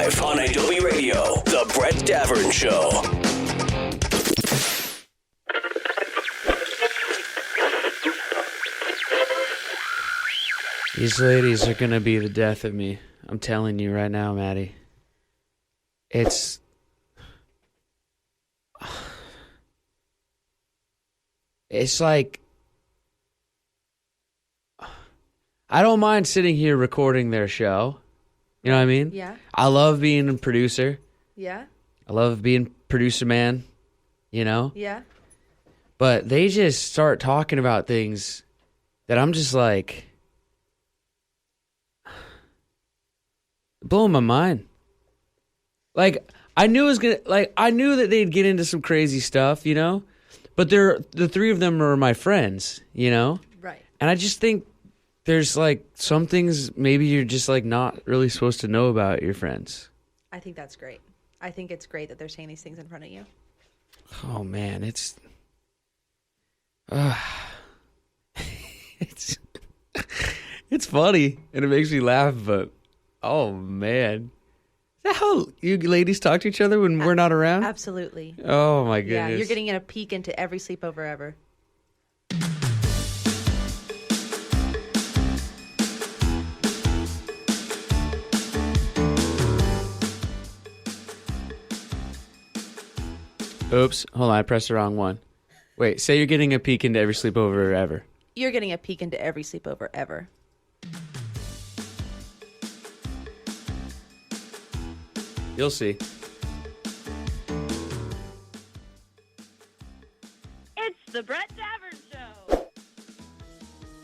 Live on Adobe Radio, The Brett Davern Show. These ladies are going to be the death of me. I'm telling you right now, Maddie. It's like, I don't mind sitting here recording their show. You know what I mean? Yeah. I love being a producer. Yeah. I love being producer man, you know? Yeah. But they just start talking about things that I'm just like, blowing my mind. Like, I knew that they'd get into some crazy stuff, you know? But the three of them are my friends, you know? Right. And I just think there's like some things maybe you're just like not really supposed to know about your friends. I think that's great. I think it's great that they're saying these things in front of you. Oh man, it's it's funny and it makes me laugh, but oh man. Is that how you ladies talk to each other when we're not around? Absolutely. Oh my goodness. Yeah, you're getting a peek into every sleepover ever. Oops, hold on, I pressed the wrong one. Wait, say you're getting a peek into every sleepover ever. You're getting a peek into every sleepover ever. You'll see. It's the Brett Davern Show.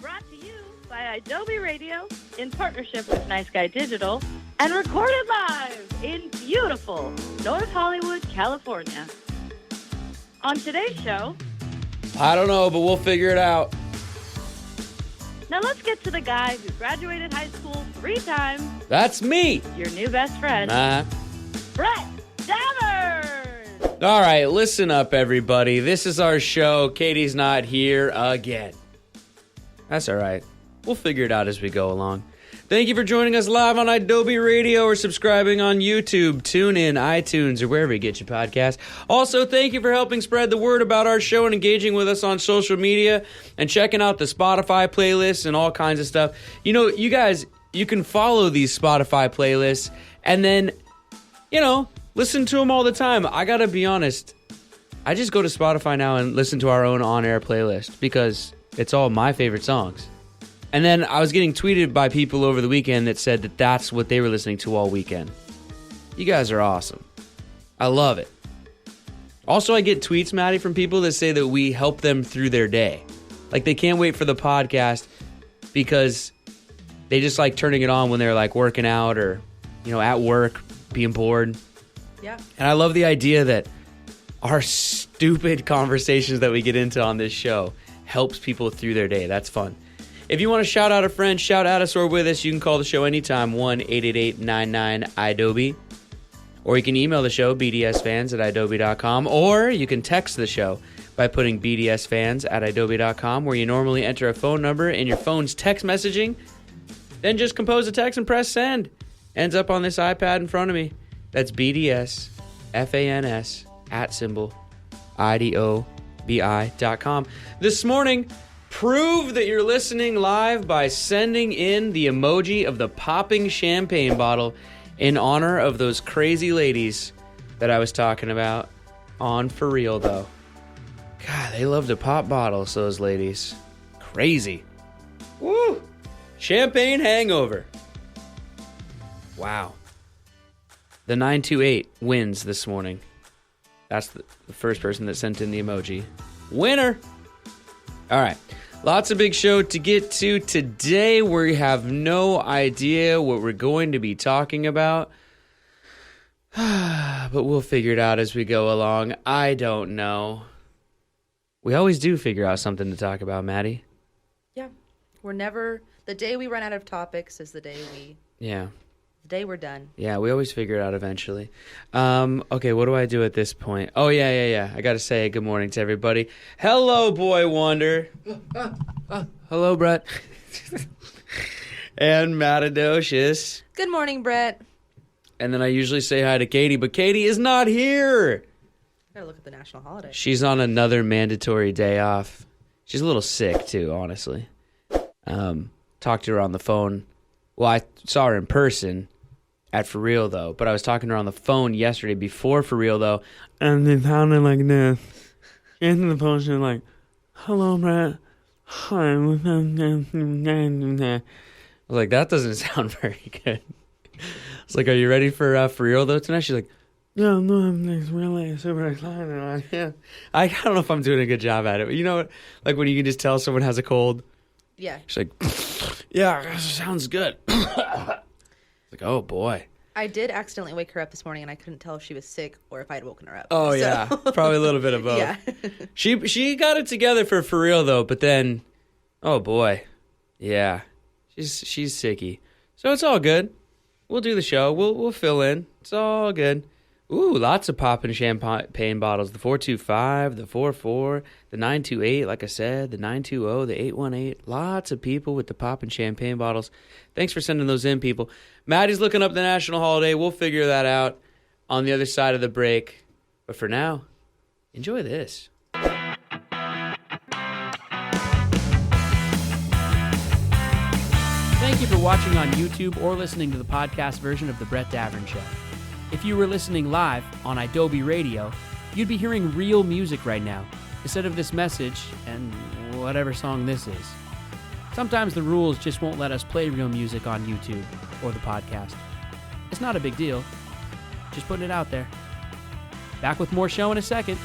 Brought to you by Adobe Radio in partnership with Nice Guy Digital and recorded live in beautiful North Hollywood, California. On today's show, I don't know, but we'll figure it out. now let's get to the guy who graduated high school 3 times, That's me. your new best friend, Brett Davern. All right, listen up, everybody. This is our show. Katie's not here again. That's all right. We'll figure it out as we go along. Thank you for joining us live on Adobe Radio or subscribing on YouTube, TuneIn, iTunes, or wherever you get your podcast. Also, thank you for helping spread the word about our show and engaging with us on social media and checking out the Spotify playlists and all kinds of stuff. You know, you guys, you can follow these Spotify playlists and then, you know, listen to them all the time. I got to be honest. I just go to Spotify now and listen to our own on-air playlist because it's all my favorite songs. And then I was getting tweeted by people over the weekend that said that that's what they were listening to all weekend. You guys are awesome. I love it. Also, I get tweets, Maddie, from people that say that we help them through their day. Like they can't wait for the podcast because they just like turning it on when they're like working out or, you know, at work, being bored. Yeah. And I love the idea that our stupid conversations that we get into on this show helps people through their day. That's fun. If you want to shout out a friend, shout at us or with us, you can call the show anytime, 1-888-99-IDOBE. Or you can email the show, bdsfans@adobe.com. Or you can text the show by putting bdsfans@adobe.com, where you normally enter a phone number in your phone's text messaging. Then just compose a text and press send. Ends up on this iPad in front of me. That's BDSFANS @IDOBI.com. This morning, prove that you're listening live by sending in the emoji of the popping champagne bottle in honor of those crazy ladies that I was talking about on For Real, though. God, they love to pop bottles, those ladies. Crazy. Woo! Champagne hangover. Wow. The 928 wins this morning. That's the first person that sent in the emoji. Winner! All right. Lots of big show to get to today. We have no idea what we're going to be talking about. But we'll figure it out as we go along. I don't know. We always do figure out something to talk about, Maddie. Yeah. We're never... The day we run out of topics is the day we're done. Yeah, we always figure it out eventually. Okay, what do I do at this point? Oh, yeah. I got to say good morning to everybody. Hello, Boy Wonder. Hello, Brett. And Maddidoches. Good morning, Brett. And then I usually say hi to Katie, but Katie is not here. Gotta look at the national holiday. She's on another mandatory day off. She's a little sick, too, honestly. Talked to her on the phone. Well, I saw her in person at For Real, though. But I was talking to her on the phone yesterday before For Real, though. And it sounded like this. She answered the phone, she was like, hello, Brett. Hi. I was like, that doesn't sound very good. I was like, are you ready for Real, though, tonight? She's like, yeah, no, I'm really super excited. Yeah. I don't know if I'm doing a good job at it. But you know what? Like when you can just tell someone has a cold. Yeah. She's like, yeah, sounds good. Like, oh, boy. I did accidentally wake her up this morning, and I couldn't tell if she was sick or if I had woken her up. Oh, yeah. Probably a little bit of both. Yeah. She got it together for Real, though. But then, oh, boy. Yeah. She's sicky. So it's all good. We'll do the show. We'll fill in. It's all good. Ooh, lots of popping champagne bottles. The 425, the 44, the 928, like I said, the 920, the 818. Lots of people with the popping champagne bottles. Thanks for sending those in, people. Maddie's looking up the national holiday. We'll figure that out on the other side of the break. But for now, enjoy this. Thank you for watching on YouTube or listening to the podcast version of The Brett Davern Show. If you were listening live on Adobe Radio, you'd be hearing real music right now, instead of this message and whatever song this is. Sometimes the rules just won't let us play real music on YouTube or the podcast. It's not a big deal. Just putting it out there. Back with more show in a second.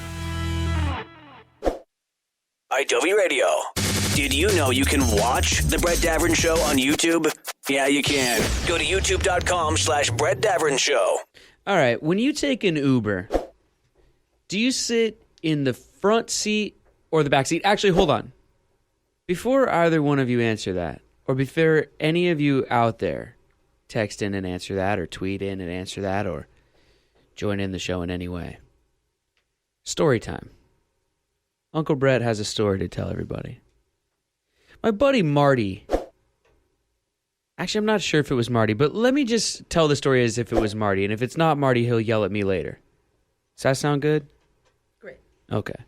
Adobe Radio. Did you know you can watch The Brett Davern Show on YouTube? Yeah, you can. Go to youtube.com/Brett Davern Show. All right, when you take an Uber, do you sit in the front seat or the back seat? Actually, hold on. Before either one of you answer that, or before any of you out there text in and answer that, or tweet in and answer that, or join in the show in any way, story time. Uncle Brett has a story to tell everybody. My buddy Marty... Actually, I'm not sure if it was Marty, but let me just tell the story as if it was Marty. And if it's not Marty, he'll yell at me later. Does that sound good? Great. Okay.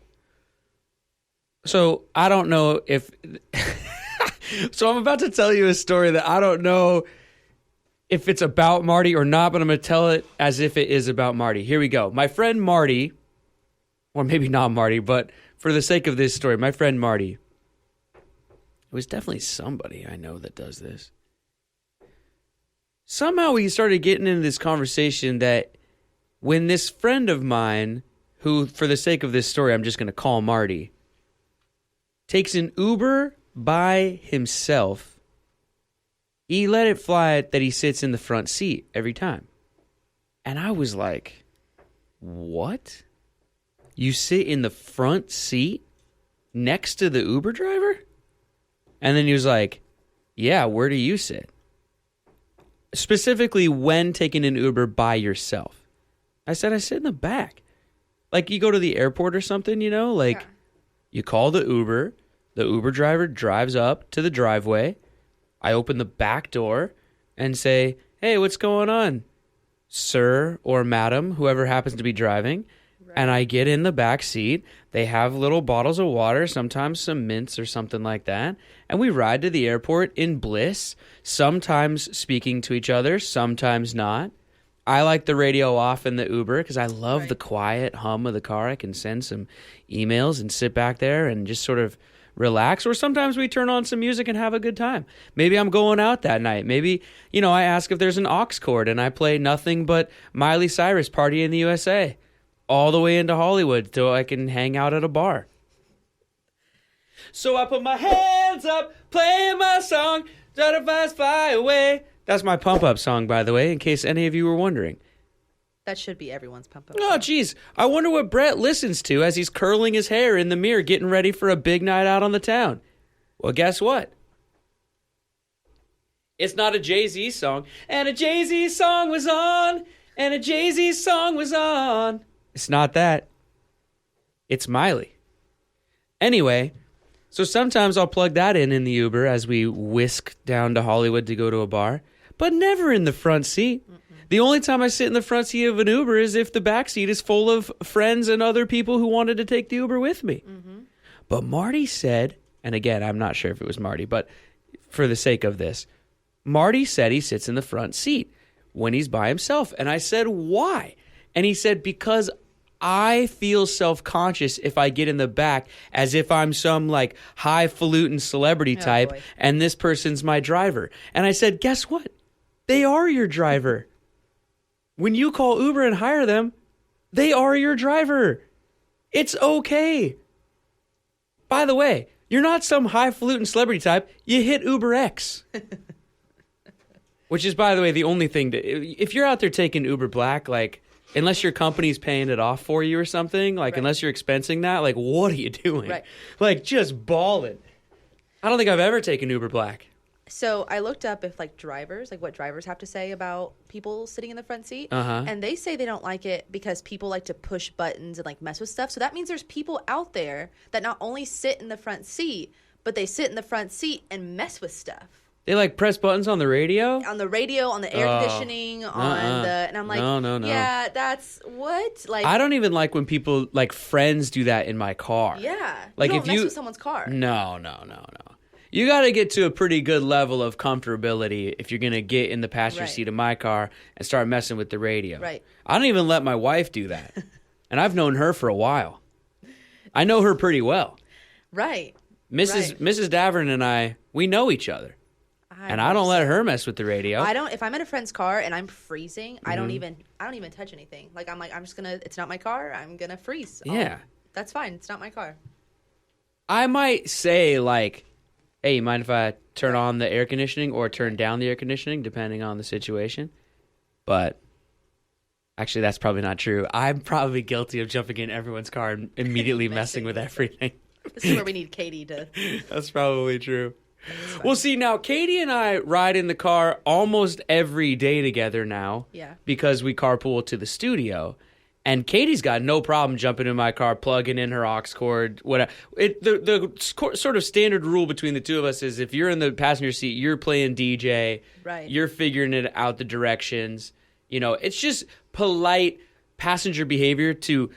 So, I don't know if... So, I'm about to tell you a story that I don't know if it's about Marty or not, but I'm going to tell it as if it is about Marty. Here we go. My friend Marty, or maybe not Marty, but for the sake of this story, my friend Marty, it was definitely somebody I know that does this. Somehow we started getting into this conversation that when this friend of mine, who for the sake of this story I'm just going to call Marty, takes an Uber by himself, he let it fly that he sits in the front seat every time. And I was like, what? You sit in the front seat next to the Uber driver? And then he was like, yeah, where do you sit? Specifically when taking an Uber by yourself. I said, I sit in the back. Like you go to the airport or something, you know, like you call the Uber driver drives up to the driveway. I open the back door and say, hey, what's going on, sir or madam, whoever happens to be driving. Right. And I get in the back seat. They have little bottles of water, sometimes some mints or something like that. And we ride to the airport in bliss, sometimes speaking to each other, sometimes not. I like the radio off in the Uber because I love the quiet hum of the car. I can send some emails and sit back there and just sort of relax. Or sometimes we turn on some music and have a good time. Maybe I'm going out that night. Maybe, you know, I ask if there's an aux cord and I play nothing but Miley Cyrus Party in the USA all the way into Hollywood so I can hang out at a bar. So I put my hands up, playing my song, butterflies fly away. That's my pump-up song, by the way, in case any of you were wondering. That should be everyone's pump-up Oh, song. geez. I wonder what Brett listens to as he's curling his hair in the mirror, getting ready for a big night out on the town. Well, guess what? It's not a Jay-Z song. And a Jay-Z song was on, and a Jay-Z song was on. It's not that. It's Miley. Anyway, so sometimes I'll plug that in the Uber as we whisk down to Hollywood to go to a bar, but never in the front seat. The only time I sit in the front seat of an Uber is if the back seat is full of friends and other people who wanted to take the Uber with me. Mm-hmm. But Marty said, and again, I'm not sure if it was Marty, but for the sake of this, Marty said he sits in the front seat when he's by himself. And I said, why? And he said, because I feel self-conscious if I get in the back as if I'm some like highfalutin celebrity type and this person's my driver. And I said, guess what? They are your driver. When you call Uber and hire them, they are your driver. It's okay. By the way, you're not some highfalutin celebrity type. You hit Uber X. Which is, by the way, the only thing if you're out there taking Uber Black, like, unless your company's paying it off for you or something, like, unless you're expensing that, like, what are you doing? Right. Like, just balling. I don't think I've ever taken Uber Black. So I looked up if, like, drivers, like, what drivers have to say about people sitting in the front seat. And they say they don't like it because people like to push buttons and, like, mess with stuff. So that means there's people out there that not only sit in the front seat, but they sit in the front seat and mess with stuff. They like press buttons on the radio? On the radio, on the air conditioning, on the... And I'm like, no. Yeah, that's... What? Like, I don't even like when people, like, friends do that in my car. Yeah. Like, you don't mess with someone's car. No. You got to get to a pretty good level of comfortability if you're going to get in the passenger seat of my car and start messing with the radio. Right. I don't even let my wife do that. And I've known her for a while. I know her pretty well. Right. Mrs. Davern and I, we know each other. And I don't let her mess with the radio. I don't. If I'm in a friend's car and I'm freezing, I don't even touch anything. Like, I'm just gonna. It's not my car. I'm gonna freeze. Yeah, that's fine. It's not my car. I might say, like, hey, you mind if I turn on the air conditioning or turn down the air conditioning, depending on the situation? But actually, that's probably not true. I'm probably guilty of jumping in everyone's car and immediately messing with everything. This is where we need Katie to. That's probably true. Well, see, now, Katie and I ride in the car almost every day together now. Yeah. Because we carpool to the studio. And Katie's got no problem jumping in my car, plugging in her aux cord, whatever. The sort of standard rule between the two of us is if you're in the passenger seat, you're playing DJ. Right. You're figuring it out, the directions. You know, it's just polite passenger behavior to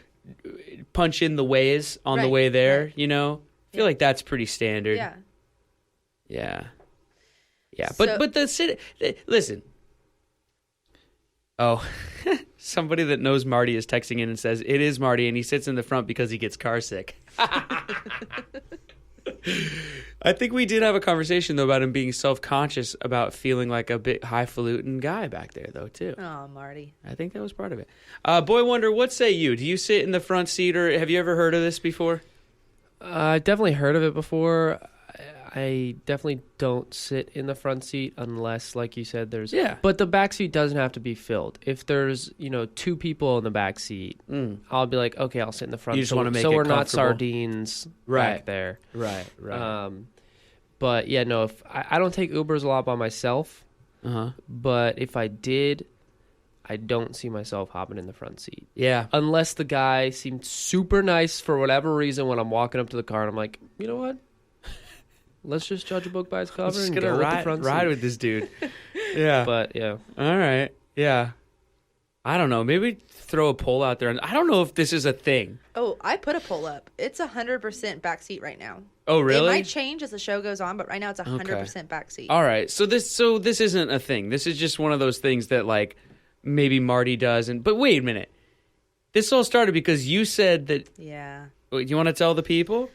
punch in the ways on the way there, you know? I feel like that's pretty standard. Yeah. Yeah, but the city. Listen. Oh, somebody that knows Marty is texting in and says it is Marty, and he sits in the front because he gets car sick. I think we did have a conversation though about him being self-conscious about feeling like a bit highfalutin guy back there though too. Oh, Marty. I think that was part of it. Boy Wonder, what say you? Do you sit in the front seat, or have you ever heard of this before? I've definitely heard of it before. I definitely don't sit in the front seat unless, like you said, there's... Yeah. But the back seat doesn't have to be filled. If there's, two people in the back seat, I'll be like, okay, I'll sit in the front. You just want to make it so we're comfortable. not sardines back there. Right. But, yeah, no, if I don't take Ubers a lot by myself. But if I did, I don't see myself hopping in the front seat. Yeah. Unless the guy seemed super nice for whatever reason when I'm walking up to the car and I'm like, you know what? Let's just judge a book by its cover and go with the front seat. Ride with this dude. Yeah. But, yeah. All right. Yeah. I don't know. Maybe throw a poll out there. I don't know if this is a thing. Oh, I put a poll up. It's 100% backseat right now. Oh, really? It might change as the show goes on, but right now it's 100% backseat. All right. So this isn't a thing. This is just one of those things that, like, maybe Marty does. But wait a minute. This all started because you said that... Yeah. You want to tell the people?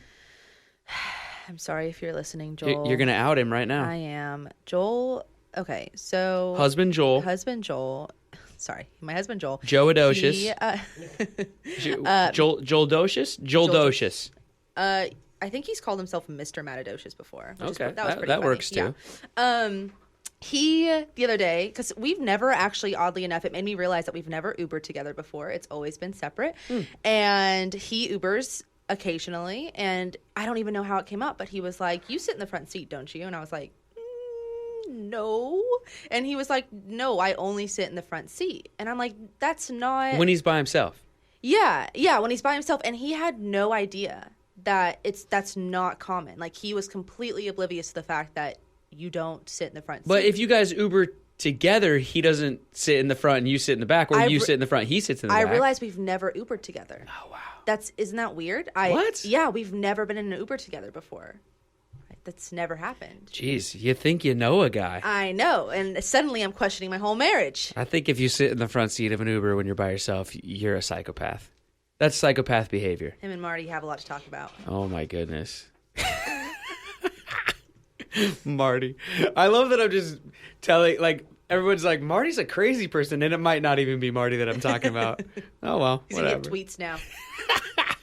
I'm sorry if you're listening, Joel. You're going to out him right now. I am. Joel, okay, so... Husband Joel. Sorry, my husband Joel. Joe-adocious. Joel Docious? Joel Docious. I think he's called himself Mr. Maddidoches before. Okay, that was pretty that funny. works too. Yeah. He, the other day, because we've never actually, oddly enough, it made me realize that we've never Ubered together before. It's always been separate. And he Ubers occasionally, and I don't even know how it came up, but he was like, you sit in the front seat, don't you? And I was like, no. And he was like, no, I only sit in the front seat. And I'm like, that's not... When he's by himself. Yeah, when he's by himself. And he had no idea that that's not common. Like, he was completely oblivious to the fact that you don't sit in the front seat. But if you guys Uber together, he doesn't sit in the front and you sit in the back, or you sit in the front, he sits in the back. I realize we've never Ubered together. Oh, wow. Isn't that weird? What? Yeah, we've never been in an Uber together before. That's never happened. Jeez, you think you know a guy. I know, and suddenly I'm questioning my whole marriage. I think if you sit in the front seat of an Uber when you're by yourself, you're a psychopath. That's psychopath behavior. Him and Marty have a lot to talk about. Oh, my goodness. Marty. I love that I'm just telling, like, everyone's like, Marty's a crazy person, and it might not even be Marty that I'm talking about. Oh, well, He's whatever. gonna get tweets now.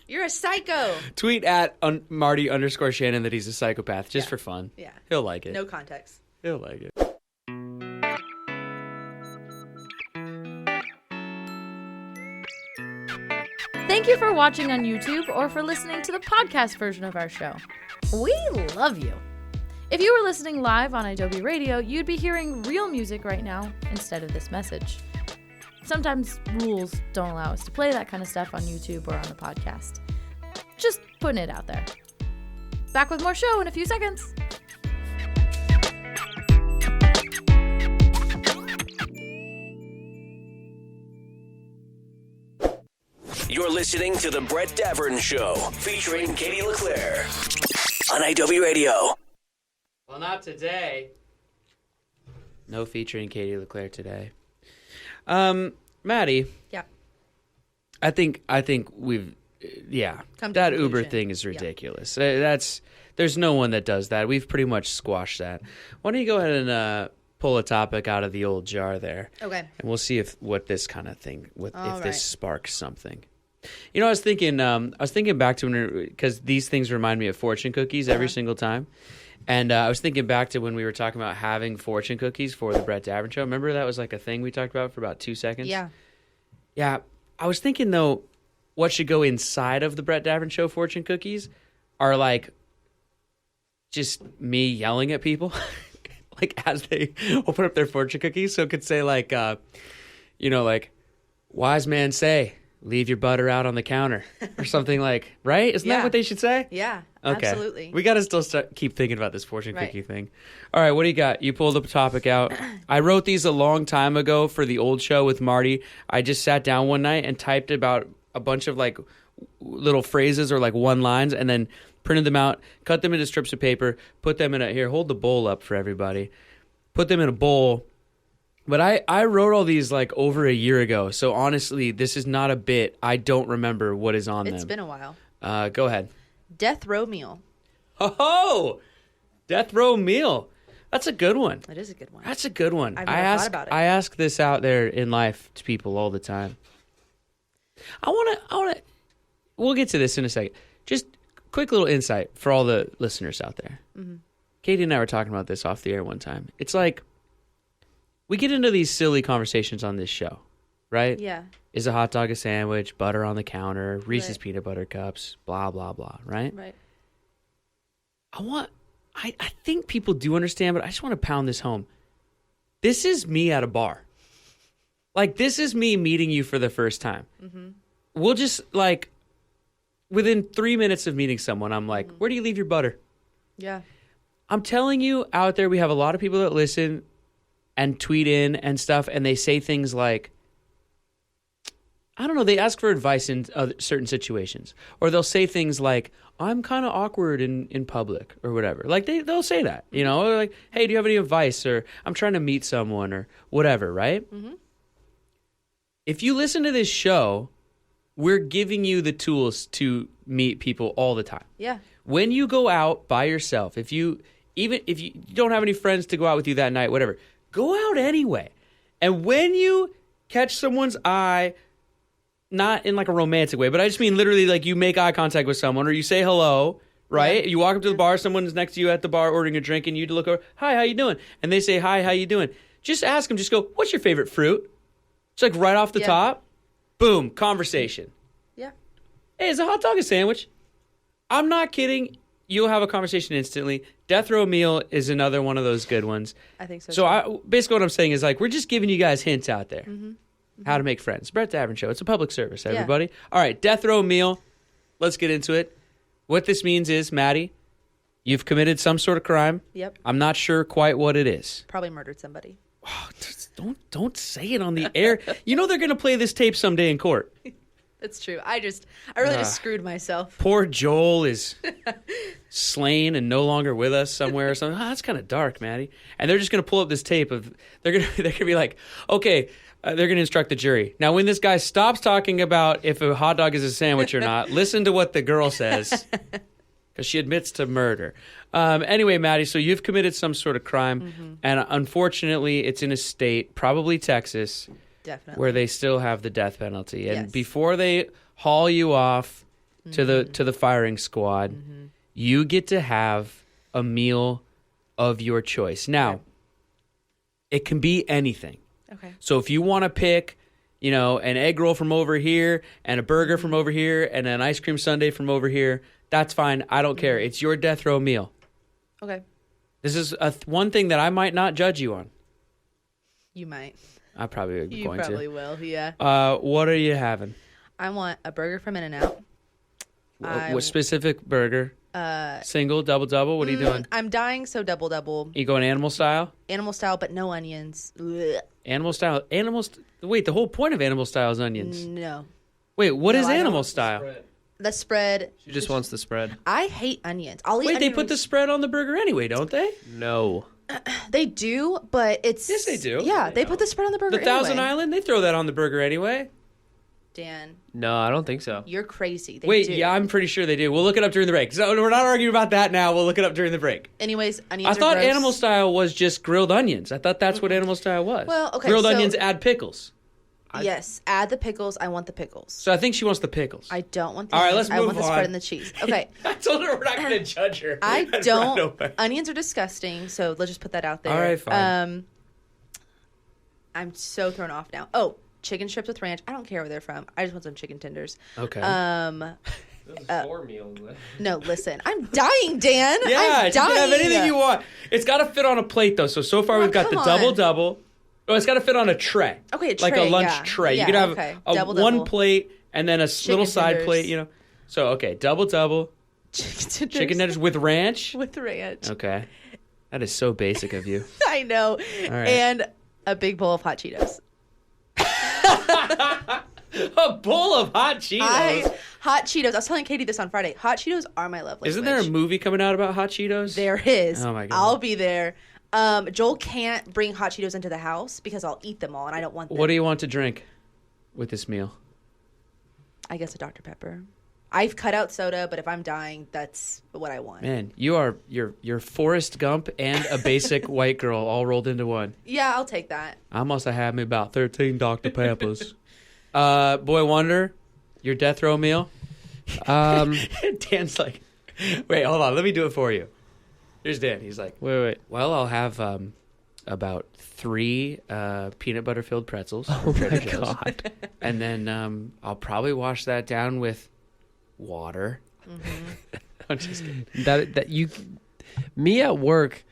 You're a psycho. Tweet at Marty_Shannon that he's a psychopath, just for fun. Yeah. He'll like it. No context. He'll like it. Thank you for watching on YouTube or for listening to the podcast version of our show. We love you. If you were listening live on Adobe Radio, you'd be hearing real music right now instead of this message. Sometimes rules don't allow us to play that kind of stuff on YouTube or on the podcast. Just putting it out there. Back with more show in a few seconds. You're listening to The Brett Davern Show, featuring Katie LeClaire on Adobe Radio. Well, not today. No featuring Katie LeClaire today. Maddie. Yeah. I think we've, Come to that conclusion. Uber thing is ridiculous. There's no one that does that. We've pretty much squashed that. Why don't you go ahead and pull a topic out of the old jar there? Okay. And we'll see if this kind of thing, if All right. this sparks something. You know, I was thinking back to because these things remind me of fortune cookies every single time. And I was thinking back to when we were talking about having fortune cookies for the Brett Davern Show. Remember that was like a thing we talked about for about 2 seconds? Yeah. Yeah. I was thinking, though, what should go inside of the Brett Davern Show fortune cookies are like just me yelling at people like as they open up their fortune cookies. So it could say like, like, wise man say, leave your butter out on the counter or something like, right? Isn't that what they should say? Yeah, Okay. absolutely. We got to still keep thinking about this fortune Right. cookie thing. All right, what do you got? You pulled up a topic out. I wrote these a long time ago for the old show with Marty. I just sat down one night and typed about a bunch of like little phrases or like one lines and then printed them out, cut them into strips of paper, put them in here, hold the bowl up for everybody. Put them in a bowl. But I wrote all these like over a year ago. So honestly, this is not a bit. I don't remember what is on them. It's been a while. Go ahead. Death row meal. Oh, death row meal. That's a good one. That is a good one. That's a good one. I've never thought about it. I ask this out there in life to people all the time. I want to. We'll get to this in a second. Just quick little insight for all the listeners out there. Mm-hmm. Katie and I were talking about this off the air one time. It's like we get into these silly conversations on this show, right? Yeah. Is a hot dog a sandwich? Butter on the counter? Reese's Right. peanut butter cups? Blah blah blah. Right? Right. I think people do understand, but I just want to pound this home. This is me at a bar. Like, this is me meeting you for the first time. Mm-hmm. We'll just, like, within 3 minutes of meeting someone, I'm like, where do you leave your butter? Yeah. I'm telling you, out there, we have a lot of people that listen and tweet in and stuff, and they say things like, I don't know, they ask for advice in certain situations. Or they'll say things like, I'm kind of awkward in public or whatever. Like, they'll say that, you know? Or like, hey, do you have any advice? Or I'm trying to meet someone or whatever, right? Mm-hmm. If you listen to this show, we're giving you the tools to meet people all the time. Yeah. When you go out by yourself, even if you don't have any friends to go out with you that night, whatever, go out anyway. And when you catch someone's eye, not in like a romantic way, but I just mean literally like you make eye contact with someone or you say hello, right? Yeah. You walk up to the bar, someone's next to you at the bar ordering a drink and you look over, hi, how you doing? And they say, hi, how you doing? Just ask them, just go, what's your favorite fruit? It's like right off the top, boom, conversation. Yeah. Hey, is a hot dog a sandwich? I'm not kidding. You'll have a conversation instantly. Death row meal is another one of those good ones. I think so. So basically what I'm saying is like we're just giving you guys hints out there. Mm-hmm. How to make friends. Brett Davern Show. It's a public service, everybody. All right, death row meal. Let's get into it. What this means is, Maddie, you've committed some sort of crime. Yep. I'm not sure quite what it is. Probably murdered somebody. Oh, Don't say it on the air. You know they're going to play this tape someday in court. That's true. I really just screwed myself. Poor Joel is slain and no longer with us somewhere or something. That's kind of dark, Maddie. And they're just going to pull up this tape of they're going to be like, okay, they're going to instruct the jury. Now, when this guy stops talking about if a hot dog is a sandwich or not, listen to what the girl says because she admits to murder. Anyway, Maddie, so you've committed some sort of crime, and unfortunately, it's in a state, probably Texas. Definitely. Where they still have the death penalty. And Yes. before they haul you off to the firing squad, you get to have a meal of your choice. Now, it can be anything. Okay. So if you want to pick, an egg roll from over here and a burger from over here and an ice cream sundae from over here, that's fine. I don't care. It's your death row meal. Okay. This is one thing that I might not judge you on. You might. I probably am You going probably to. will, yeah. What are you having? I want a burger from In-N-Out. What specific burger? Single, double? What are you doing? I'm dying, so double. You going animal style? Animal style, but no onions. Ugh. Animal style? Wait, the whole point of animal style is onions. No. Wait, what No, is I don't. animal style? The spread. She just wants the spread. I hate onions. I'll eat Wait, they onion put the rings. spread on the burger anyway, don't they? No. They do, but it's... Yes, they do. Yeah, they put the spread on the burger The Thousand anyway. Island, they throw that on the burger anyway. Dan, No, I don't think so. you're crazy. They Wait, do. yeah, I'm pretty sure they do. We'll look it up during the break. So we're not arguing about that now. We'll look it up during the break. Anyways, I onions are thought gross. animal style was just grilled onions. I thought that's what animal style was. Well, okay, Grilled so- onions, add pickles. Yes, add the pickles. I want the pickles. So I think she wants the pickles. I don't want the All right, onions. let's I move want the on. spread and the cheese. Okay. I told her we're not going to judge her. I And run don't. over. Onions are disgusting, so let's just put that out there. All right, fine. I'm so thrown off now. Oh, chicken strips with ranch. I don't care where they're from. I just want some chicken tenders. Okay. Four meals. No, listen. I'm dying, Dan. Yeah, I'm you dying. can have anything you want. It's got to fit on a plate, though. So far, Oh, we've got the come on. double. Oh, it's got to fit on a tray. Okay, a like a tray, lunch yeah. tray. Yeah, you could have okay. a Double. one plate and then a little side tenders. plate. So okay, double, Chicken tenders. chicken tenders with ranch. with ranch. Okay, that is so basic of you. I know. right. And a big bowl of hot Cheetos. A bowl of hot Cheetos. Hot Cheetos. I was telling Katie this on Friday. Hot Cheetos are my love language. Isn't there a movie coming out about hot Cheetos? There is. Oh my God. I'll be there. Joel can't bring hot Cheetos into the house because I'll eat them all and I don't want them. What do you want to drink with this meal? I guess a Dr. Pepper. I've cut out soda, but if I'm dying, that's what I want. Man, you're Forrest Gump and a basic white girl all rolled into one. Yeah, I'll take that. I must have had me about 13 Dr. Peppers. Boy Wonder, your death row meal? Dan's like, wait, hold on. Let me do it for you. Here's Dan. He's like, Wait. well, I'll have about 3 peanut butter filled pretzels. Oh from my Trader Joe's. God. And then I'll probably wash that down with water. I'm just kidding. Me at work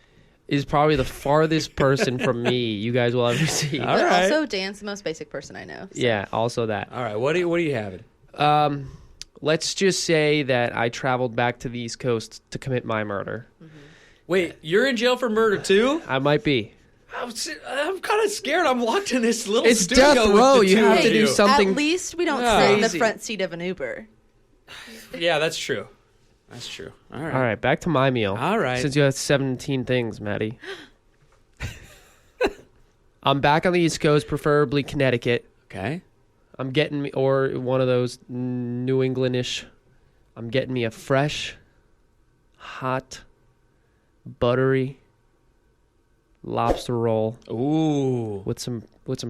is probably the farthest person from me you guys will ever see. All But right. also, Dan's the most basic person I know. So. Yeah, also that. All right. What are you having? Let's just say that I traveled back to the East Coast to commit my murder. Wait, you're in jail for murder too? I might be. I'm kind of scared. I'm locked in this little It's studio death with row. the You two have of to do you. something. At least we don't Yeah. sit in the Crazy. front seat of an Uber. Yeah, that's true. That's true. All right. All right, back to my meal. All right. Since you have 17 things, Maddie. I'm back on the East Coast, preferably Connecticut. Okay. I'm getting me, or one of those New Englandish. I'm getting me a fresh, hot, buttery lobster roll Ooh. with some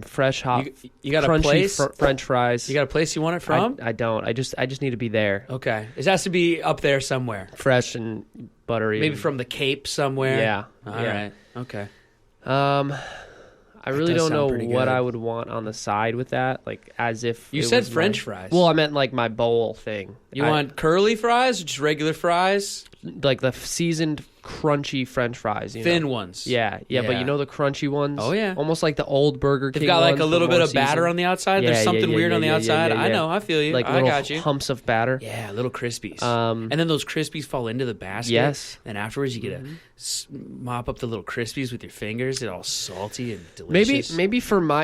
fresh hot, You got a crunchy place? French fries. You got a place you want it from? I don't. I just need to be there, Okay. It has to be up there somewhere. fresh and buttery. Maybe and- from the Cape somewhere. Yeah. All yeah. right. Okay. I really does don't know sound pretty what good. I would want on the side with that, like as if You it said was French my- fries. Well, I meant like my bowl thing. You want curly fries or just regular fries? like the seasoned crunchy French fries. You Thin know? ones. Yeah, but you know the crunchy ones? Oh, yeah. Almost like the old Burger King They've got like ones, a little but bit more of batter seasoned. on the outside. Yeah, There's something weird on the outside. I yeah. know. I feel you. Like I little got you. humps of batter. Yeah, little Crispies. Um, and then those Crispies fall into the basket. Yes. And afterwards, you get to mop up the little Crispies with your fingers. They're all salty and delicious. Maybe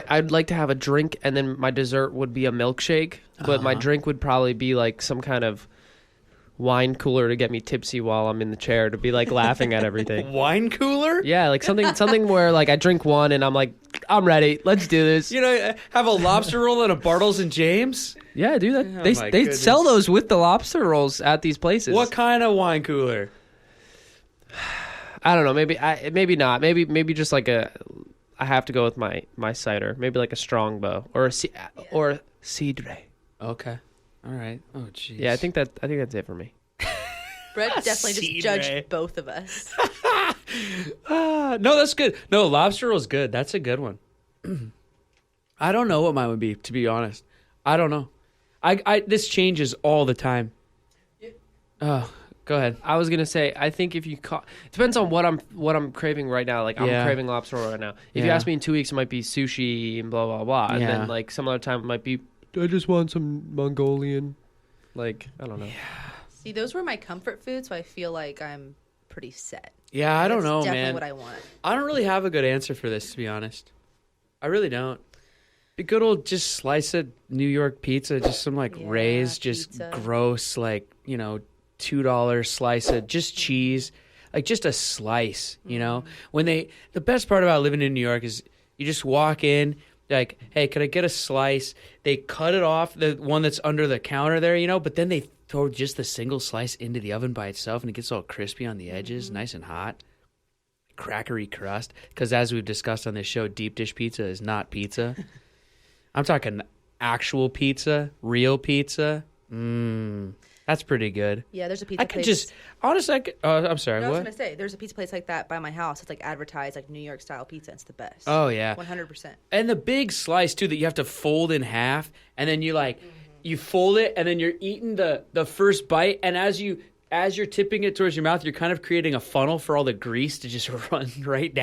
I'd like to have a drink, and then my dessert would be a milkshake. But my drink would probably be like some kind of wine cooler to get me tipsy while I'm in the chair, to be like laughing at everything. Wine cooler? Yeah, like something where like I drink one and I'm like, I'm ready. Let's do this. You know, have a lobster roll and a Bartles and James? Yeah, do that. Oh, They my they goodness. sell those with the lobster rolls at these places. What kind of wine cooler? I don't know. Maybe not. Maybe just like I have to go with my cider. Maybe like a Strongbow or a Cidre. Okay. All right. Oh, jeez. Yeah, I think that's it for me. Brett definitely just Cidre. judged both of us. No, that's good. No, lobster roll's good. That's a good one. I don't know what mine would be, to be honest. I don't know. This changes all the time. Oh, go ahead. I was gonna say, I think if you depends on what I'm craving right now. Like I'm Yeah. craving lobster roll right now. If you Yeah. ask me in 2 weeks, it might be sushi and blah blah blah. And Yeah. then like some other time it might be, I just want some Mongolian. Like I don't know. See, those were my comfort foods, so I feel like I'm pretty set. Yeah, I don't know, That's definitely man. what I want. I don't really have a good answer for this, to be honest. I really don't. A good old just slice of New York pizza, just some like Yeah, Ray's, just pizza. gross, like, $2 slice of just cheese, like just a slice, When the best part about living in New York is you just walk in, like, hey, could I get a slice? They cut it off, the one that's under the counter there, but then they throw just the single slice into the oven by itself and it gets all crispy on the edges, nice and hot. Crackery crust, because as we've discussed on this show, deep dish pizza is not pizza. I'm talking actual pizza, real pizza. That's pretty good. Yeah, there's a pizza I could place. honestly, I'm sorry, No, I was what? gonna say there's a pizza place like that by my house. It's like advertised like New York style pizza. It's the best. Oh, yeah. 100%. And the big slice, too, that you have to fold in half, and then you fold it, and then you're eating the first bite, and as you're tipping it towards your mouth, you're kind of creating a funnel for all the grease to just run right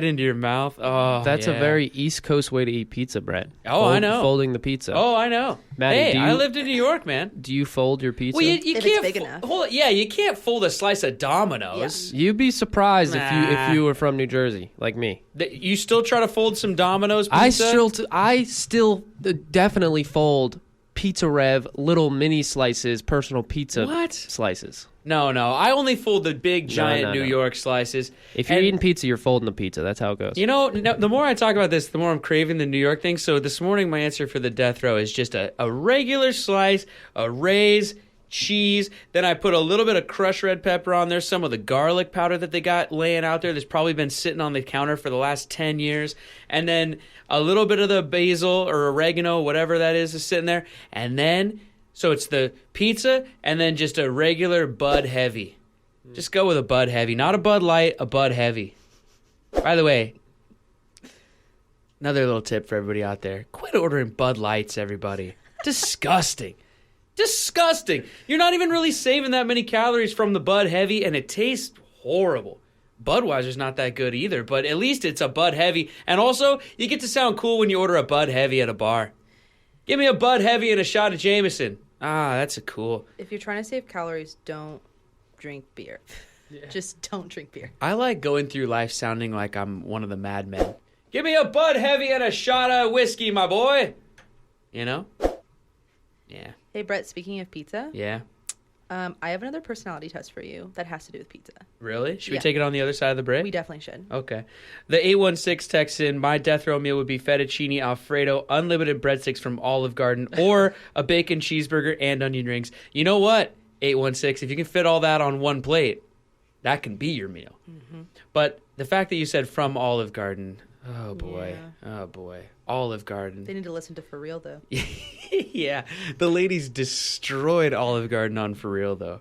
into your mouth. Oh, That's a yeah. very East Coast way to eat pizza, Brett. Oh, I know. Folding the pizza. Oh, I know. Maddie, I lived in New York, man. Do you fold your pizza? Well, you If it's can't big enough. hold it. Yeah, you can't fold a slice of Domino's. You'd be surprised Nah. if you were from New Jersey, like me. You still try to fold some Domino's pizza? I still definitely fold Pizza Rev little mini slices, personal pizza What? slices. No. I only fold the big, giant no, New no. York slices. If you're And- eating pizza, you're folding the pizza. That's how it goes. The more I talk about this, the more I'm craving the New York thing. So this morning, my answer for the death row is just a regular slice, a Ray's, cheese. Then I put a little bit of crushed red pepper on there, some of the garlic powder that they got laying out there that's probably been sitting on the counter for the last 10 years. And then a little bit of the basil or oregano, whatever that is sitting there. And then, so it's the pizza and then just a regular Bud Heavy. Just go with a Bud Heavy. Not a Bud Light, a Bud Heavy. By the way, another little tip for everybody out there. Quit ordering Bud Lights, everybody. Disgusting. Disgusting. You're not even really saving that many calories from the Bud Heavy, and it tastes horrible. Budweiser's not that good either, but at least it's a Bud Heavy. And also, you get to sound cool when you order a Bud Heavy at a bar. Give me a Bud Heavy and a shot of Jameson. That's a cool. If you're trying to save calories, don't drink beer. Just don't drink beer. I like going through life sounding like I'm one of the madmen. Give me a Bud Heavy and a shot of whiskey, my boy. Yeah. Hey, Brett, speaking of pizza, Yeah. I have another personality test for you that has to do with pizza. Really? Should we Yeah. take it on the other side of the break? We definitely should. Okay. The 816 texts in, my death row meal would be fettuccine Alfredo, unlimited breadsticks from Olive Garden, or a bacon cheeseburger and onion rings. You know what, 816, if you can fit all that on one plate, that can be your meal. Mm-hmm. But the fact that you said from Olive Garden, oh boy, Yeah. oh boy. Olive Garden. They need to listen to For Real, though. Yeah, the ladies destroyed Olive Garden on For Real, though.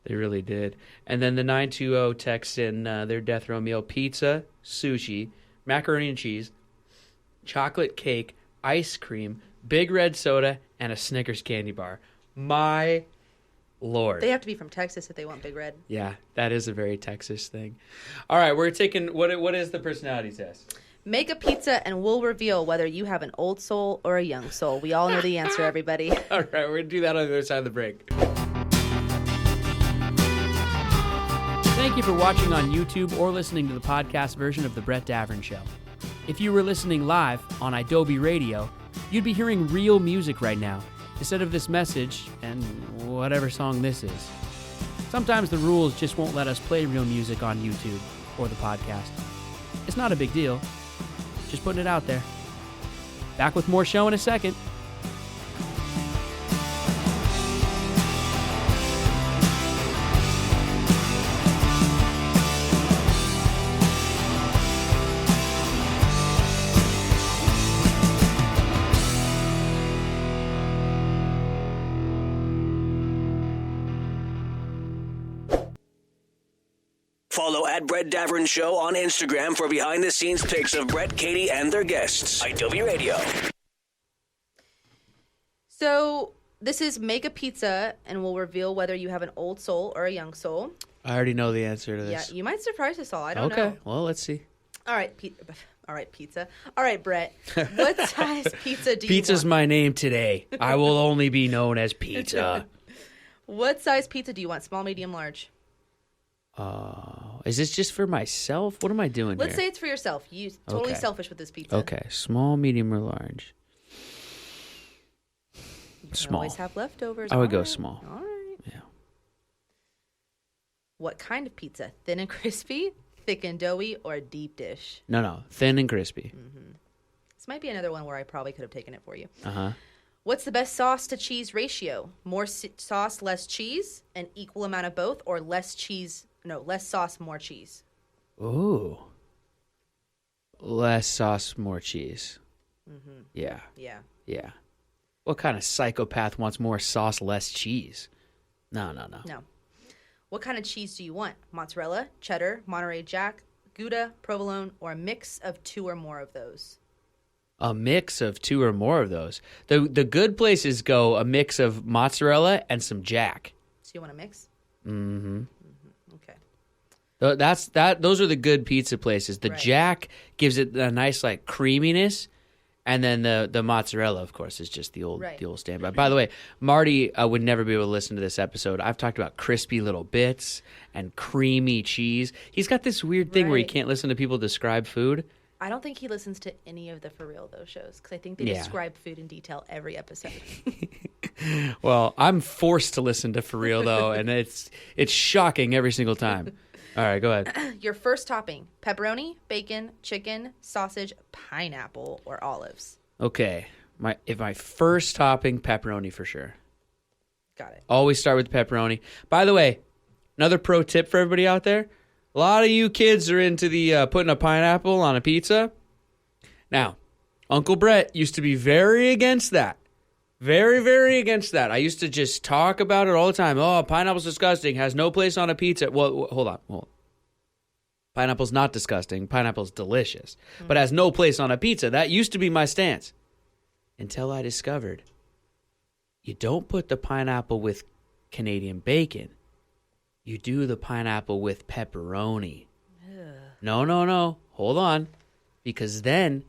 They really did. And then the 920 texts in their death row meal: pizza, sushi, macaroni and cheese, chocolate cake, ice cream, big red soda, and a Snickers candy bar. My Lord. They have to be from Texas if they want Big Red. Yeah, that is a very Texas thing. All right, we're taking, what is the personality test? Make a pizza and we'll reveal whether you have an old soul or a young soul. We all know the answer, everybody. All right, we're going to do that on the other side of the break. Thank you for watching on YouTube or listening to the podcast version of The Brett Davern Show. If you were listening live on Adobe Radio, you'd be hearing real music right now, instead of this message and whatever song this is. Sometimes the rules just won't let us play real music on YouTube or the podcast. It's not a big deal. Just putting it out there. Back with more show in a second. Follow at Brett Davern Show on Instagram for behind-the-scenes pics of Brett, Katie, and their guests. Adobe Radio. So this is make a pizza and we'll reveal whether you have an old soul or a young soul. I already know the answer to Yeah, this. you might surprise us all. I don't know. Okay, well, let's see. All right, pizza. All right, Brett. What size pizza do you Pizza's want? my name today. I will only be known as Pizza. What size pizza do you want? Small, medium, large? Is this just for myself? What am I doing Let's here? say it's for yourself. You totally Okay. selfish with this pizza. Okay, small, medium, or large? You can Small. always have leftovers. I would All go right. small. All right. Yeah. What kind of pizza? Thin and crispy, thick and doughy, or a deep dish? No, thin and crispy. This might be another one where I probably could have taken it for you. Uh-huh. What's the best sauce to cheese ratio? More sauce, less cheese, an equal amount of both, or less sauce, more cheese? Ooh. Less sauce, more cheese. Mm-hmm. Yeah, Yeah. yeah. What kind of psychopath wants more sauce, less cheese? No. No. What kind of cheese do you want? Mozzarella, cheddar, Monterey Jack, Gouda, provolone, or a mix of two or more of those? A mix of two or more of those. The good places go a mix of mozzarella and some Jack. So you want a mix? Mm-hmm. Okay. Those are the good pizza places. The Right. Jack gives it a nice like creaminess, and then the mozzarella, of course, is just the old standby. By the way, Marty would never be able to listen to this episode. I've talked about crispy little bits and creamy cheese. He's got this weird thing where he Right. can't listen to people describe food. I don't think he listens to any of the For Real Though shows because I think they Yeah. describe food in detail every episode. Well, I'm forced to listen to For Real though, and it's shocking every single time. All right, go ahead. Your first topping: pepperoni, bacon, chicken, sausage, pineapple, or olives. Okay, my first topping, pepperoni for sure. Got it. Always start with pepperoni. By the way, another pro tip for everybody out there. A lot of you kids are into the putting a pineapple on a pizza. Now, Uncle Brett used to be very against that. Very, very against that. I used to just talk about it all the time. Oh, pineapple's disgusting. Has no place on a pizza. Well, hold on. Pineapple's not disgusting. Pineapple's delicious. But has no place on a pizza. That used to be my stance. Until I discovered you don't put the pineapple with Canadian bacon. You do the pineapple with pepperoni. No. Hold on. Because then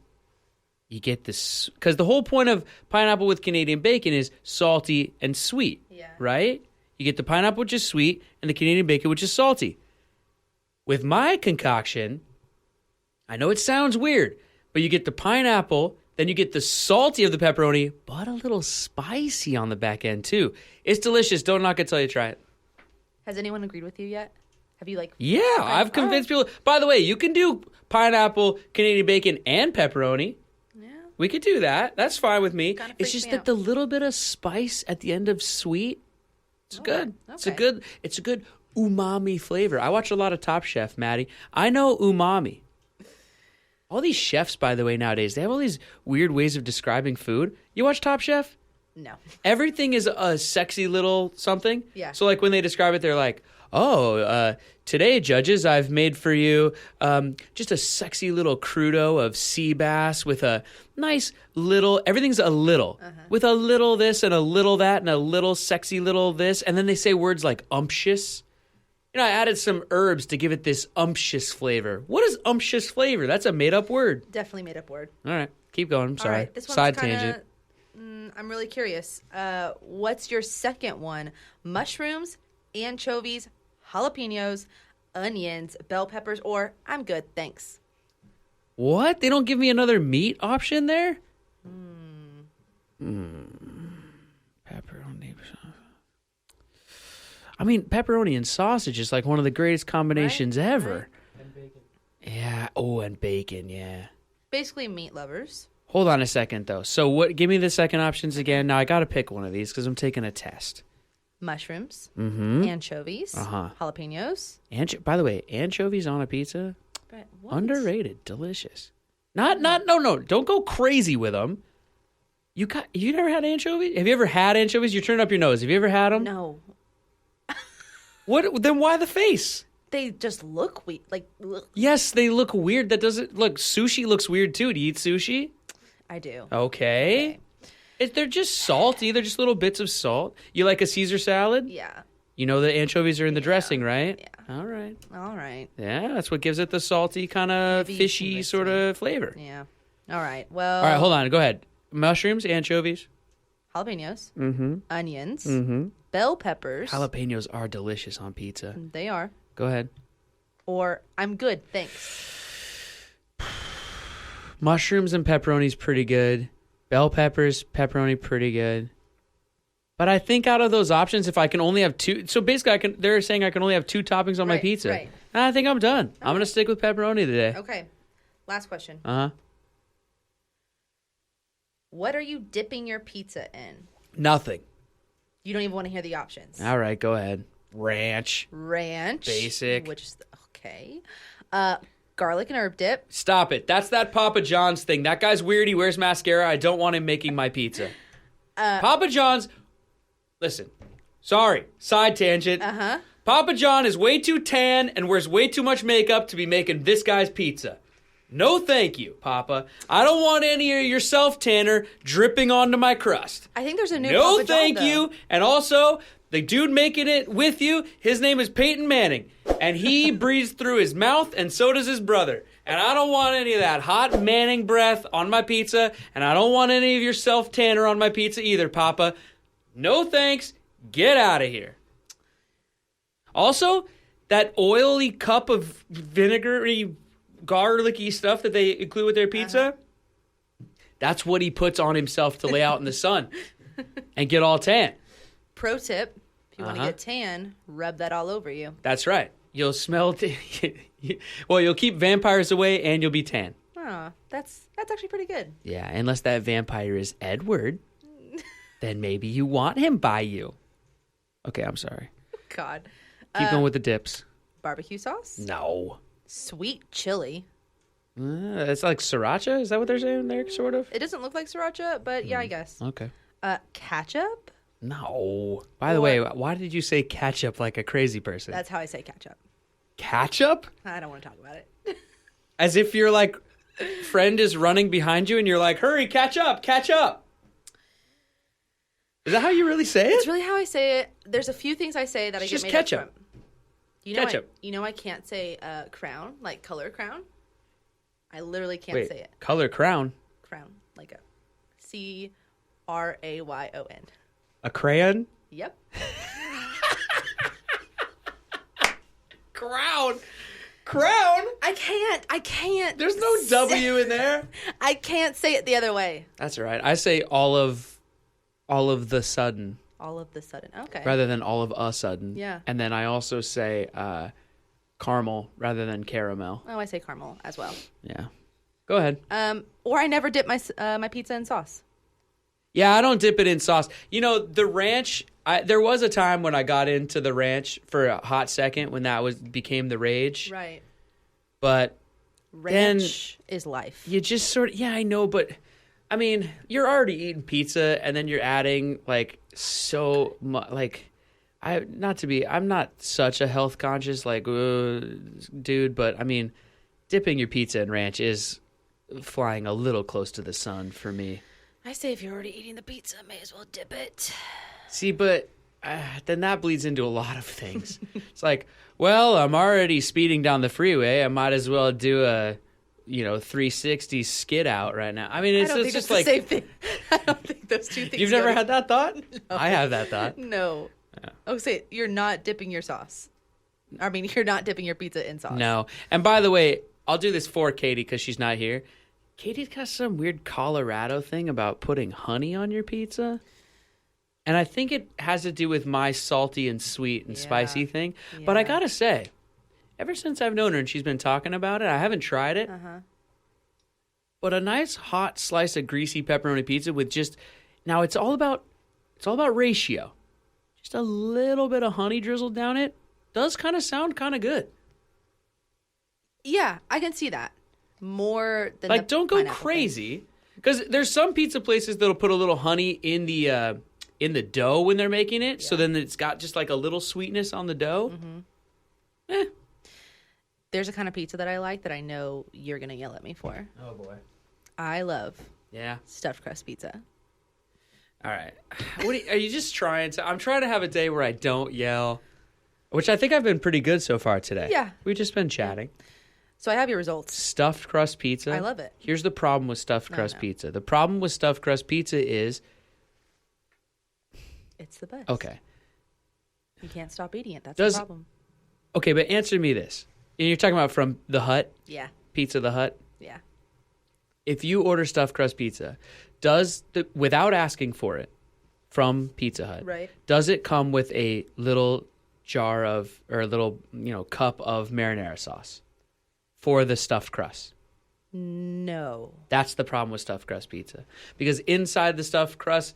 you get this. Because the whole point of pineapple with Canadian bacon is salty and sweet. Yeah. Right? You get the pineapple, which is sweet, and the Canadian bacon, which is salty. With my concoction, I know it sounds weird, but you get the pineapple, then you get the salty of the pepperoni, but a little spicy on the back end, too. It's delicious. Don't knock it till you try it. Has anyone agreed with you yet? Have you Yeah, I've convinced people. By the way, you can do pineapple, Canadian bacon, and pepperoni. Yeah. We could do that. That's fine with me. Kinda It's freaks just me that out. the little bit of spice at the end of sweet, it's good. Okay. It's a good umami flavor. I watch a lot of Top Chef, Maddie. I know umami. All these chefs, by the way, nowadays, they have all these weird ways of describing food. You watch Top Chef? No. Everything is a sexy little something. Yeah. So like when they describe it, they're like, Today, judges, I've made for you just a sexy little crudo of sea bass with a nice little, everything's a little, with a little this and a little that and a little sexy little this. And then they say words like umptious. You know, I added some herbs to give it this umptious flavor. What is umptious flavor? That's a made-up word. Definitely made up word. All right, keep going. I'm sorry. All right, this one's Side kinda, tangent. I'm really curious. What's your second one? Mushrooms, anchovies, jalapenos, onions, bell peppers, or I'm good, thanks. What? They don't give me another meat option there? Pepperoni. I mean, pepperoni and sausage is like one of the greatest combinations ever. And bacon. Yeah. Oh, and bacon. Yeah. Basically, meat lovers. Hold on a second, though. So, what? Give me the second options again. Now I got to pick one of these because I'm taking a test. Mushrooms, Mm-hmm. anchovies, jalapenos. By the way, anchovies on a pizza, Brett, what? underrated, delicious. No. Don't go crazy with them. You never had anchovies? Have you ever had anchovies? You turned up your nose. Have you ever had them? No, What? Then why the face? they just look weird. Like, ugh. Yes, they look weird. That doesn't look. Sushi looks weird too. Do you eat sushi? I do. Okay. They're just salty. They're just little bits of salt. You like a Caesar salad? Yeah. You know the anchovies are in the dressing, right? Yeah. All right. All right. Yeah, that's what gives it the salty, kind of Maybe you fishy convinced sort of flavor. Yeah. All right. Well. All right, hold on. Go ahead. Mushrooms, anchovies. Jalapenos, Mm-hmm. onions, Mm-hmm. bell peppers. Jalapenos are delicious on pizza. They are. Go ahead. Or I'm good, thanks. Mushrooms and pepperoni's pretty good. Bell peppers, pepperoni, pretty good. But I think out of those options, if I can only have two, so basically, they're saying I can only have two toppings on my Right, pizza. right. I think I'm done. I'm gonna stick with pepperoni today. Okay. Last question. Uh huh. What are you dipping your pizza in? Nothing. You don't even want to hear the options. All right, go ahead. Ranch. Ranch. Basic. Which is okay. Garlic and herb dip. Stop it. That's that Papa John's thing. That guy's weird. He wears mascara. I don't want him making my pizza. Papa John's. Listen. Sorry. Side tangent. Uh-huh. Papa John is way too tan and wears way too much makeup to be making this guy's pizza. No thank you, Papa. I don't want any of your self-tanner dripping onto my crust. I think there's a new No Papa John, thank though. you. And also, the dude making it with you, his name is Peyton Manning. And he breathes through his mouth, and so does his brother. And I don't want any of that hot Manning breath on my pizza. And I don't want any of your self-tanner on my pizza either, Papa. No thanks. Get out of here. Also, that oily cup of vinegary, garlicky stuff that they include with their pizza, that's what he puts on himself to lay out in the sun and get all tan. Pro tip, if you want to get tan, rub that all over you. That's right. You'll smell well, you'll keep vampires away and you'll be tan. Oh, that's actually pretty good. Yeah, unless that vampire is Edward, then maybe you want him by you. Okay, I'm sorry. God. Keep going with the dips. Barbecue sauce? No. Sweet chili. It's like sriracha? Is that what they're saying there, sort of? It doesn't look like sriracha, but yeah, I guess. Okay. Ketchup? No. By the way, why did you say ketchup like a crazy person? That's how I say ketchup. Ketchup? I don't want to talk about it. As if your, like, friend is running behind you and you're like, hurry, catch up, catch up. Is that how you really say it? It's really how I say it. There's a few things I say that I It's get just made ketchup. up from. You know Ketchup. you know I can't say crown, like color crown. I literally can't Wait, say it. color crown? Crown, like a C-R-A-Y-O-N. A crayon? Yep. Crown? Crown? I can't. There's no W in there. I can't say it the other way. That's all right. I say all of the sudden All of the sudden. Okay. rather than all of a sudden. Yeah. And then I also say caramel rather than caramel. Oh, I say caramel as well. Yeah. Go ahead. Or I never dip my pizza in sauce. Yeah, I don't dip it in sauce. You know, the ranch, there was a time when I got into the ranch for a hot second when that became the rage. Right. But Ranch is life. you just sort of, yeah, I know, but I mean, you're already eating pizza and then you're adding like so much, like I'm not such a health conscious dude, but I mean, dipping your pizza in ranch is flying a little close to the sun for me. I say if you're already eating the pizza, may as well dip it. See, but then that bleeds into a lot of things. It's like, well, I'm already speeding down the freeway. I might as well do a 360 skid out right now. I mean, it's just like the same thing. I don't think those two things. You've never had that thought? No. I have that thought. No. Yeah. Oh, say you're not dipping your sauce. I mean, you're not dipping your pizza in sauce. No. And by the way, I'll do this for Katie because she's not here. Katie's got some weird Colorado thing about putting honey on your pizza. And I think it has to do with my salty and sweet and spicy thing. Yeah. But I got to say, ever since I've known her and she's been talking about it, I haven't tried it. Uh-huh. But a nice hot slice of greasy pepperoni pizza with now it's all about ratio. Just a little bit of honey drizzled down it does kind of sound kind of good. Yeah, I can see that. More than don't go crazy, because there's some pizza places that'll put a little honey in the dough when they're making it, so then it's got just like a little sweetness on the dough. Mm-hmm. There's a kind of pizza that I like that I know you're gonna yell at me for. Oh boy, I love stuffed crust pizza. All right, are you just trying to? I'm trying to have a day where I don't yell, which I think I've been pretty good so far today. Yeah, we've just been chatting. So I have your results. Stuffed crust pizza. I love it. Here's the problem with stuffed crust pizza. The problem with stuffed crust pizza is it's the best. Okay. You can't stop eating it. That's the problem. Okay, but answer me this. And you're talking about from the Hut? Yeah. Pizza the Hut? Yeah. If you order stuffed crust pizza, without asking for it from Pizza Hut, right, does it come with a little jar or a little, cup of marinara sauce for the stuffed crust? No. That's the problem with stuffed crust pizza. Because inside the stuffed crust,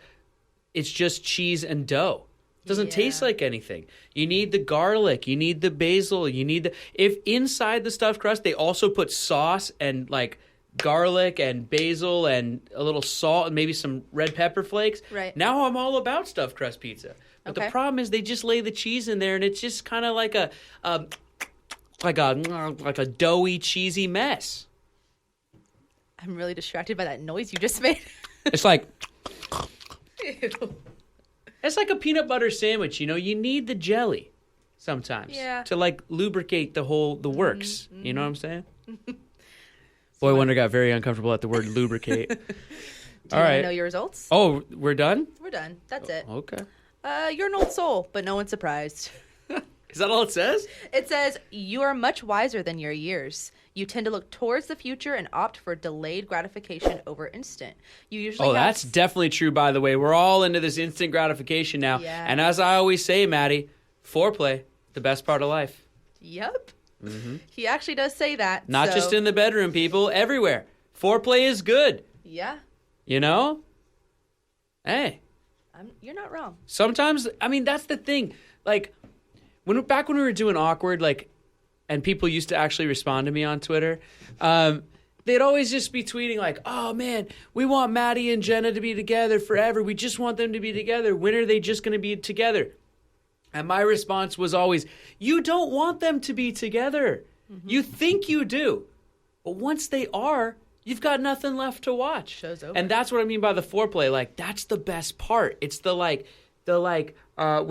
it's just cheese and dough. It doesn't taste like anything. You need the garlic. You need the basil. If inside the stuffed crust, they also put sauce and like garlic and basil and a little salt and maybe some red pepper flakes. Right. Now I'm all about stuffed crust pizza. But the problem is they just lay the cheese in there and it's just kind of like a doughy, cheesy mess. I'm really distracted by that noise you just made. It's like... Ew. It's like a peanut butter sandwich, You need the jelly sometimes to like lubricate the works. Mm-hmm. You know what I'm saying? Boy Wonder got very uncomfortable at the word lubricate. Do you want to know your results? Oh, we're done? We're done. That's it. Okay. You're an old soul, but no one's surprised. Is that all it says? It says, you are much wiser than your years. You tend to look towards the future and opt for delayed gratification over instant. You usually that's definitely true, by the way. We're all into this instant gratification now. Yeah. And as I always say, Maddie, foreplay, the best part of life. Yep. Mm-hmm. He actually does say that. Not just in the bedroom, people. Everywhere. Foreplay is good. Yeah. Hey. You're not wrong. Sometimes, that's the thing. Like, back when we were doing Awkward, and people used to actually respond to me on Twitter, they'd always just be tweeting like, oh, man, we want Maddie and Jenna to be together forever. We just want them to be together. When are they just going to be together? And my response was always, you don't want them to be together. Mm-hmm. You think you do. But once they are, you've got nothing left to watch. Show's over. And that's what I mean by the foreplay. Like, that's the best part. It's when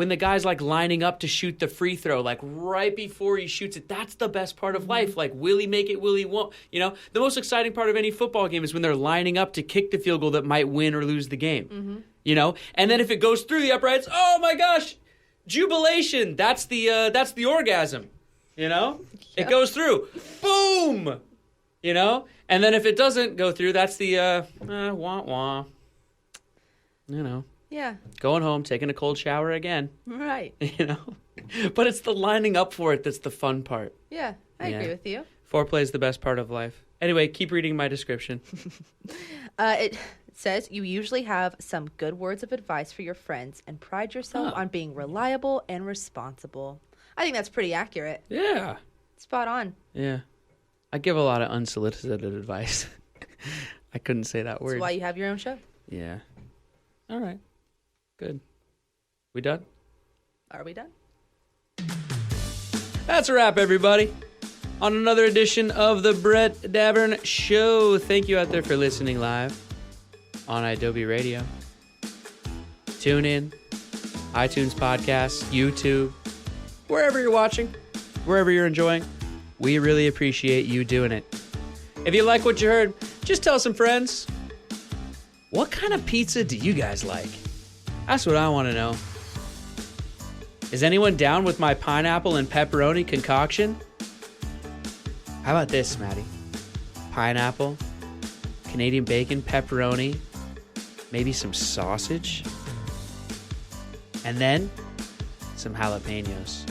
the guy's like lining up to shoot the free throw, like right before he shoots it, that's the best part of life. Like, will he make it? Will he won't? The most exciting part of any football game is when they're lining up to kick the field goal that might win or lose the game. Mm-hmm. And then if it goes through the uprights, oh my gosh, jubilation! That's the orgasm. Yep. It goes through, boom. And then if it doesn't go through, that's the wah wah. Yeah. Going home, taking a cold shower again. Right. But it's the lining up for it that's the fun part. Yeah, I agree with you. Foreplay is the best part of life. Anyway, keep reading my description. It says you usually have some good words of advice for your friends and pride yourself on being reliable and responsible. I think that's pretty accurate. Yeah. Spot on. Yeah. I give a lot of unsolicited advice. I couldn't say that word. That's why you have your own show. Yeah. All right. Good. We done? Are we done? That's a wrap, everybody, on another edition of the Brett Davern Show. Thank you out there for listening live on Adobe Radio. Tune in, iTunes Podcasts, YouTube, wherever you're watching, wherever you're enjoying. We really appreciate you doing it. If you like what you heard, just tell some friends. What kind of pizza do you guys like? That's what I want to know. Is anyone down with my pineapple and pepperoni concoction? How about this, Maddie? Pineapple, Canadian bacon, pepperoni, maybe some sausage, and then some jalapenos.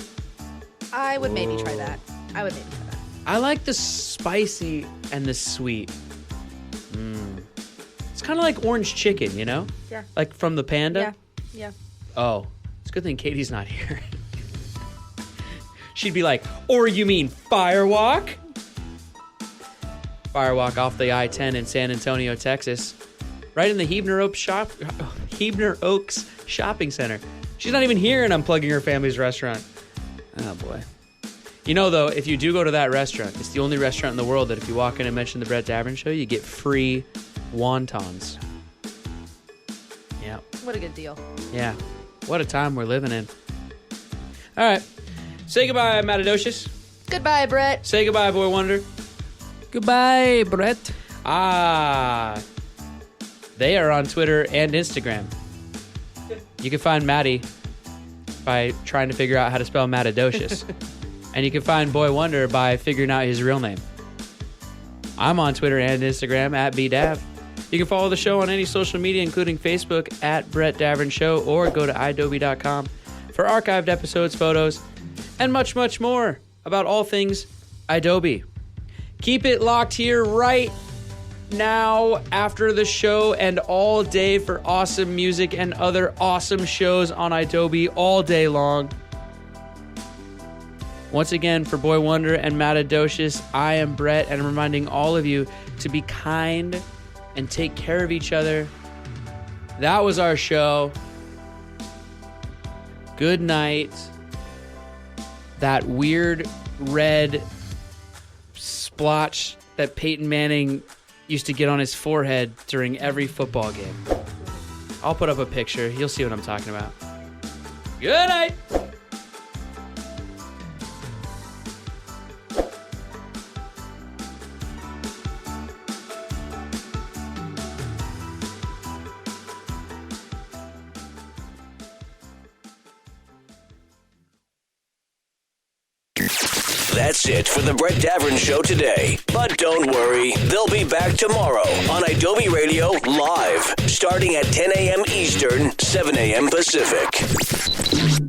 I would maybe try that. I like the spicy and the sweet. It's kind of like orange chicken, you know? Yeah. Like from the Panda? Yeah. Oh, it's a good thing Katie's not here. She'd be like, or you mean Firewalk? Firewalk off the I-10 in San Antonio, Texas. Right in the Huebner Oaks Shopping Center. She's not even here and I'm plugging her family's restaurant. Oh, boy. You know, though, if you do go to that restaurant, it's the only restaurant in the world that if you walk in and mention the Brett Davern Show, you get free wontons. Yeah. What a good deal. Yeah. What a time we're living in. All right. Say goodbye, Maddidoches. Goodbye, Brett. Say goodbye, Boy Wonder. Goodbye, Brett. They are on Twitter and Instagram. You can find Maddie by trying to figure out how to spell Maddidoches. And you can find Boy Wonder by figuring out his real name. I'm on Twitter and Instagram at BDav. You can follow the show on any social media, including Facebook at Brett Davern Show, or go to idobi.com for archived episodes, photos, and much, much more about all things Adobe. Keep it locked here right now after the show and all day for awesome music and other awesome shows on Adobe all day long. Once again, for Boy Wonder and Maddidoches, I am Brett, and I'm reminding all of you to be kind and take care of each other. That was our show. Good night. That weird red splotch that Peyton Manning used to get on his forehead during every football game. I'll put up a picture. You'll see what I'm talking about. Good night. That's it for the Brett Davern Show today. But don't worry, they'll be back tomorrow on Adobe Radio Live, starting at 10 a.m. Eastern, 7 a.m. Pacific.